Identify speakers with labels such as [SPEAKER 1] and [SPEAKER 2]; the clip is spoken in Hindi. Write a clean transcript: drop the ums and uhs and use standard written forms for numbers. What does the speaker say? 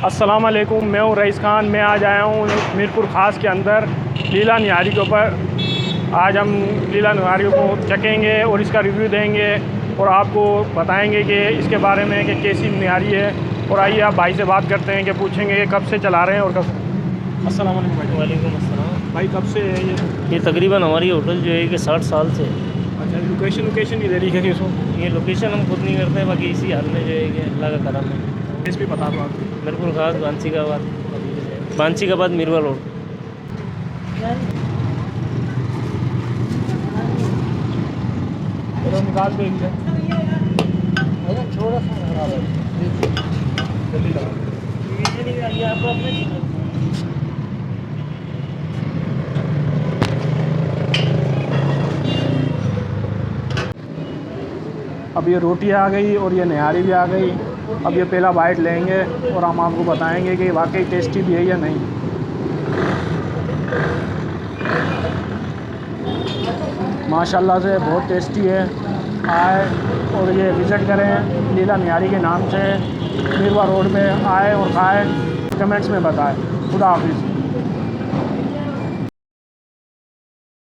[SPEAKER 1] अस्सलाम वालेकुम, मैं हूँ रईस खान। मैं आज आया हूँ मीरपुर ख़ास के अंदर लीला निहारी के ऊपर। आज हम लीला निहारी को चखेंगे और इसका रिव्यू देंगे और आपको बताएंगे कि इसके बारे में कि कैसी निहारी है। और आइए आप भाई से बात करते हैं कि पूछेंगे कि कब से चला रहे हैं और कब। अस्सलाम वालेकुम भाई।
[SPEAKER 2] वालेकुम अस्सलाम।
[SPEAKER 1] भाई कब से है
[SPEAKER 2] ये तकरीबन हमारी होटल जो है कि 60 साल से।
[SPEAKER 1] अच्छा, लोकेशन नहीं दे रही है इसको?
[SPEAKER 2] ये लोकेशन हम खुद नहीं करते, बाकी इसी हाल में जो है कि अल्लाह का करम है।
[SPEAKER 1] इस भी बता दो आप।
[SPEAKER 2] मीरपुर खास बांसीकाबाद मीरवा रोड।
[SPEAKER 1] निकाल दो इनसे।
[SPEAKER 2] थोड़ा सा
[SPEAKER 1] जल्दी लगा। अब ये रोटी आ गई और ये निहारी भी आ गई। अब ये पहला बाइट लेंगे और हम आपको बताएंगे कि वाकई टेस्टी भी है या नहीं। माशाल्लाह से बहुत टेस्टी है। आए और ये विज़िट करें लीला निहारी के नाम से। मीरवा रोड में आए और खाएं। कमेंट्स में बताएं। खुदा हाफिज़।